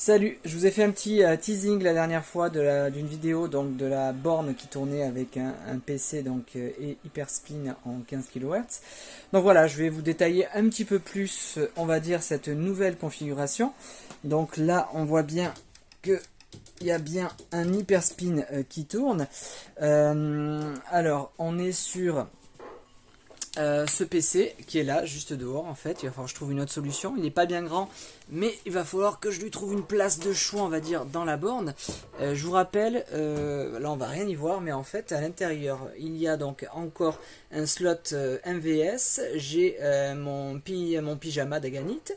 Salut, je vous ai fait un petit teasing la dernière fois d'une vidéo donc de la borne qui tournait avec un PC et Hyperspin en 15 kHz. Donc voilà, je vais vous détailler un petit peu plus, on va dire, cette nouvelle configuration. Donc là, on voit bien que il y a bien un Hyperspin qui tourne. Alors, on est sur ce PC qui est là, juste dehors en fait. Il va falloir que je trouve une autre solution. Il n'est pas bien grand, mais il va falloir que je lui trouve une place de choix, on va dire, dans la borne. Je vous rappelle, là on va rien y voir, mais en fait à l'intérieur il y a donc encore un slot MVS. J'ai mon pyjama d'Aganit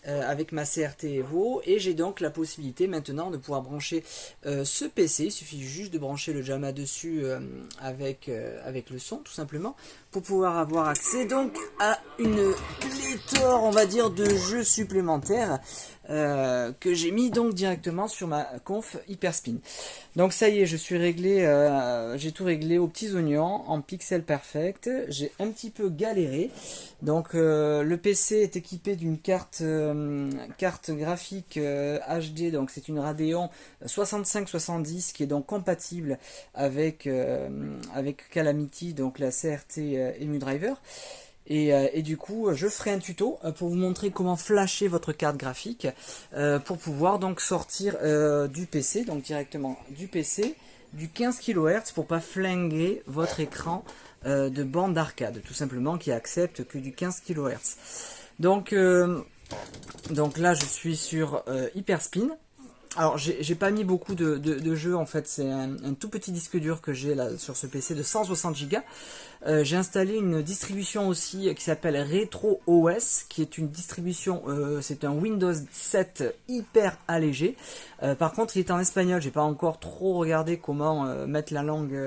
avec ma CRT Evo, et j'ai donc la possibilité maintenant de pouvoir brancher ce PC. Il suffit juste de brancher le JAMA dessus avec le son, tout simplement, pour pouvoir avoir accès donc à une pléthore, on va dire, de jeux supplémentaires que j'ai mis donc directement sur ma conf Hyperspin. Donc ça y est, je suis réglé, j'ai tout réglé aux petits oignons en pixel perfect. J'ai un petit peu galéré. Donc le PC est équipé d'une carte graphique HD, donc c'est une Radeon 6570 qui est donc compatible avec Calamity, donc la CRT EmuDriver. Et du coup, je ferai un tuto pour vous montrer comment flasher votre carte graphique pour pouvoir donc sortir du PC, donc directement du PC, du 15 kHz pour pas flinguer votre écran de bande d'arcade, tout simplement, qui accepte que du 15 kHz. Donc là, je suis sur Hyperspin. Alors j'ai pas mis beaucoup de jeux en fait, c'est un tout petit disque dur que j'ai là sur ce PC de 160 Go. J'ai installé une distribution aussi qui s'appelle RetroOS, qui est une distribution, c'est un Windows 7 hyper allégé. Par contre il est en espagnol, j'ai pas encore trop regardé comment mettre la langue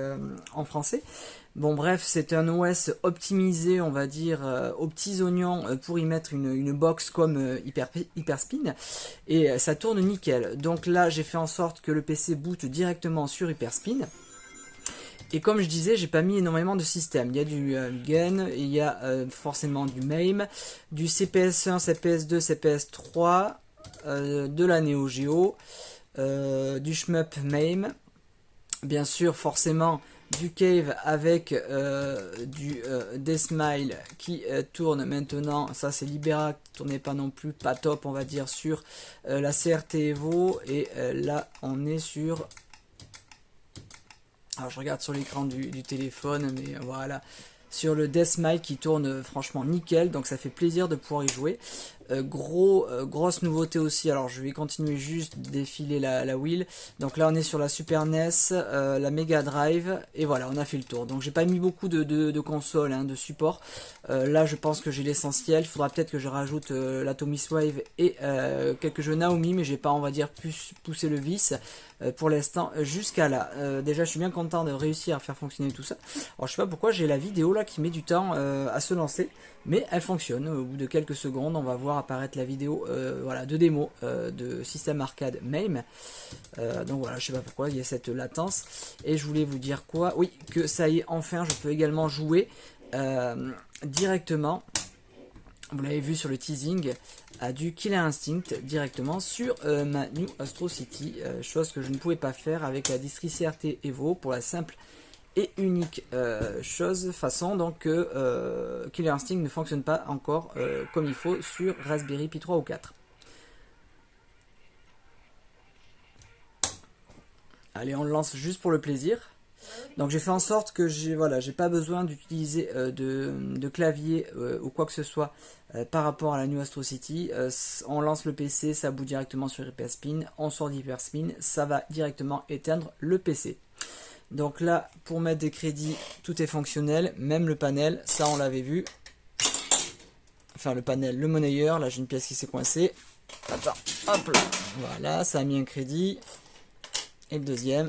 en français. Bon bref, c'est un OS optimisé, on va dire, aux petits oignons pour y mettre une box comme Hyperspin, et ça tourne nickel. Donc là, j'ai fait en sorte que le PC boot directement sur Hyperspin. Et comme je disais, j'ai pas mis énormément de systèmes. Il y a du Gun, il y a forcément du MAME, du CPS1, CPS2, CPS3, de la Neo Geo, du Shmup MAME, bien sûr forcément du Cave avec du Deathmile qui tourne maintenant. Ça c'est Libera qui tournait pas non plus, pas top on va dire, sur la CRT Evo. Et là on est sur... Alors je regarde sur l'écran du téléphone, mais voilà, sur le Deathmile qui tourne franchement nickel, donc ça fait plaisir de pouvoir y jouer. Grosse nouveauté aussi, alors je vais continuer juste de défiler la wheel. Donc là on est sur la Super NES, la Mega Drive, et voilà, on a fait le tour. Donc j'ai pas mis beaucoup de consoles, hein, de support. Là je pense que j'ai l'essentiel. Il faudra peut-être que je rajoute la Tommy's Wave et quelques jeux Naomi, mais j'ai pas, on va dire, plus poussé le vice pour l'instant jusqu'à là. Déjà je suis bien content de réussir à faire fonctionner tout ça. Alors je sais pas pourquoi j'ai la vidéo là qui met du temps à se lancer, mais elle fonctionne. Au bout de quelques secondes on va voir apparaître la vidéo voilà, de démo de système arcade MAME. Donc voilà, je sais pas pourquoi il y a cette latence. Et je voulais vous dire quoi? Oui, que ça y est, enfin je peux également jouer directement, vous l'avez vu sur le teasing, à du Killer Instinct directement sur ma New Astro City, chose que je ne pouvais pas faire avec la distri CRT Evo pour la simple et unique façon donc Killer Instinct ne fonctionne pas encore comme il faut sur Raspberry Pi 3 ou 4. Allez, on le lance juste pour le plaisir. Donc j'ai fait en sorte que j'ai pas besoin d'utiliser de clavier ou quoi que ce soit par rapport à la New Astro City. On lance le PC, ça boot directement sur Hyperspin, on sort d'Hyperspin, ça va directement éteindre le PC. Donc là, pour mettre des crédits, tout est fonctionnel, même le panel, ça on l'avait vu. Enfin le panel, le monnayeur, là j'ai une pièce qui s'est coincée. Attends, hop là, voilà, ça a mis un crédit. Et le deuxième.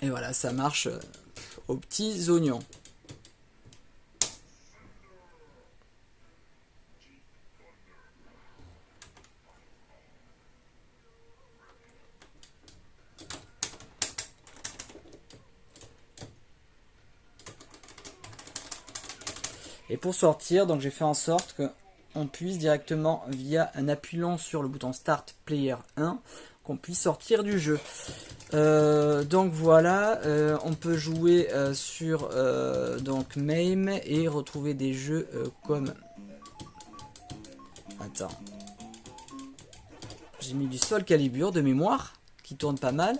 Et voilà, ça marche aux petits oignons. Et pour sortir, donc j'ai fait en sorte que on puisse directement, via un appui long sur le bouton Start Player 1, qu'on puisse sortir du jeu. Donc voilà, on peut jouer sur donc MAME et retrouver des jeux comme... Attends. J'ai mis du Soul Calibur de mémoire, qui tourne pas mal.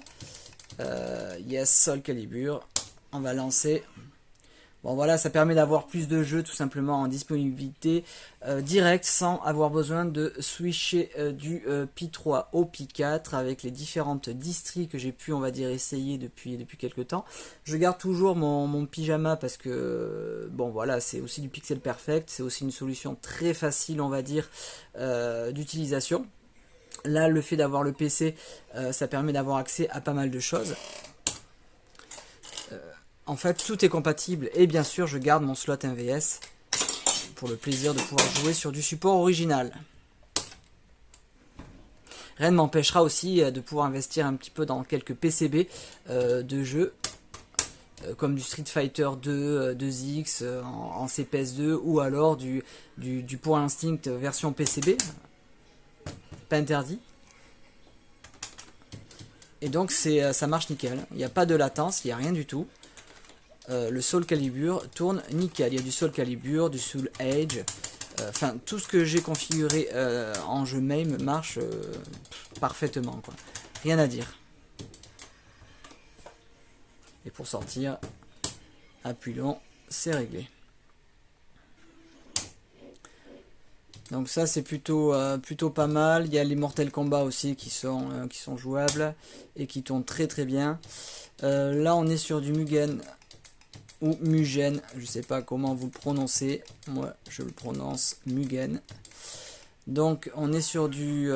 Yes, Soul Calibur. On va lancer. Bon voilà, ça permet d'avoir plus de jeux tout simplement en disponibilité directe sans avoir besoin de switcher du Pi3 au Pi4 avec les différentes distries que j'ai pu, on va dire, essayer depuis quelques temps. Je garde toujours mon pyjama parce que bon voilà, c'est aussi du pixel perfect, c'est aussi une solution très facile, on va dire, d'utilisation. Là, le fait d'avoir le PC, ça permet d'avoir accès à pas mal de choses. En fait, tout est compatible et bien sûr, je garde mon slot MVS pour le plaisir de pouvoir jouer sur du support original. Rien ne m'empêchera aussi de pouvoir investir un petit peu dans quelques PCB de jeux comme du Street Fighter 2, 2X en CPS2 ou alors du Power Instinct version PCB. Pas interdit. Et donc ça marche nickel. Il n'y a pas de latence, il n'y a rien du tout. Le Soul Calibur tourne nickel. Il y a du Soul Calibur, du Soul Edge. Enfin, tout ce que j'ai configuré en jeu MAME marche parfaitement, quoi. Rien à dire. Et pour sortir, appui long, c'est réglé. Donc ça c'est plutôt pas mal. Il y a les Mortal Kombat aussi qui sont jouables et qui tournent très très bien. Là on est sur du Mugen ou Mugen, je sais pas comment vous le prononcez. Moi je le prononce Mugen. Donc on est sur du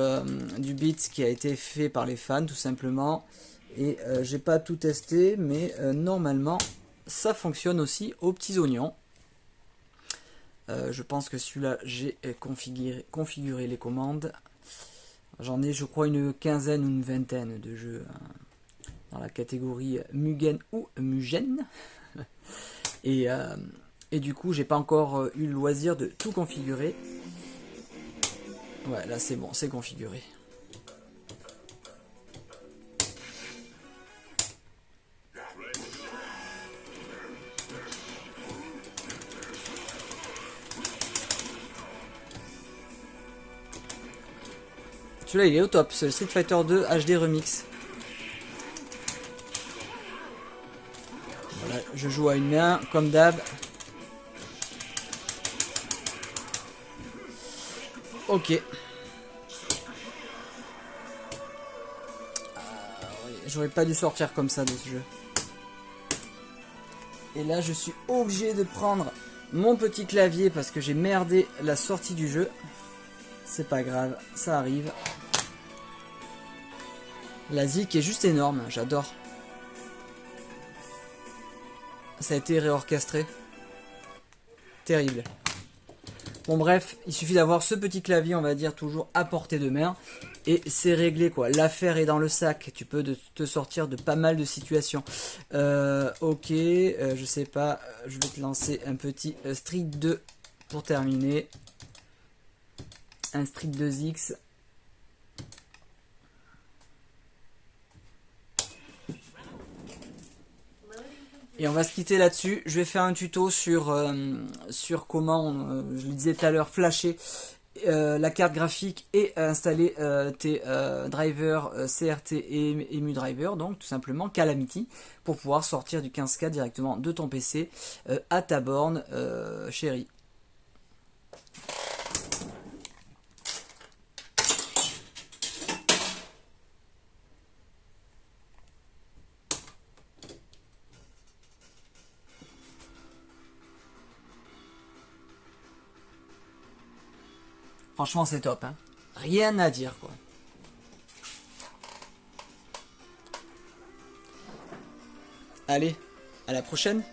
beat qui a été fait par les fans tout simplement. Et j'ai pas tout testé, mais normalement ça fonctionne aussi aux petits oignons. Je pense que celui-là, j'ai configuré les commandes. J'en ai, je crois, une quinzaine ou une vingtaine de jeux dans la catégorie Mugen ou Mugen. Et du coup, j'ai pas encore eu le loisir de tout configurer. Ouais, là c'est bon, c'est configuré. Celui-là il est au top, c'est le Street Fighter 2 HD Remix. Voilà, je joue à une main, comme d'hab. Ok. J'aurais pas dû sortir comme ça de ce jeu. Et là je suis obligé de prendre mon petit clavier parce que j'ai merdé la sortie du jeu. C'est pas grave, ça arrive. La zik est juste énorme, j'adore. Ça a été réorchestré. Terrible. Bon bref, il suffit d'avoir ce petit clavier, on va dire, toujours à portée de main. Et c'est réglé quoi, l'affaire est dans le sac. Tu peux te sortir de pas mal de situations. Ok, je sais pas, je vais te lancer un petit Street 2 pour terminer. Un Street 2X. Et on va se quitter là-dessus. Je vais faire un tuto sur comment, je le disais tout à l'heure, flasher la carte graphique et installer tes drivers CRT et EmuDriver, donc tout simplement Calamity, pour pouvoir sortir du 15K directement de ton PC à ta borne chérie. Franchement, c'est top, hein. Rien à dire, quoi. Allez, à la prochaine.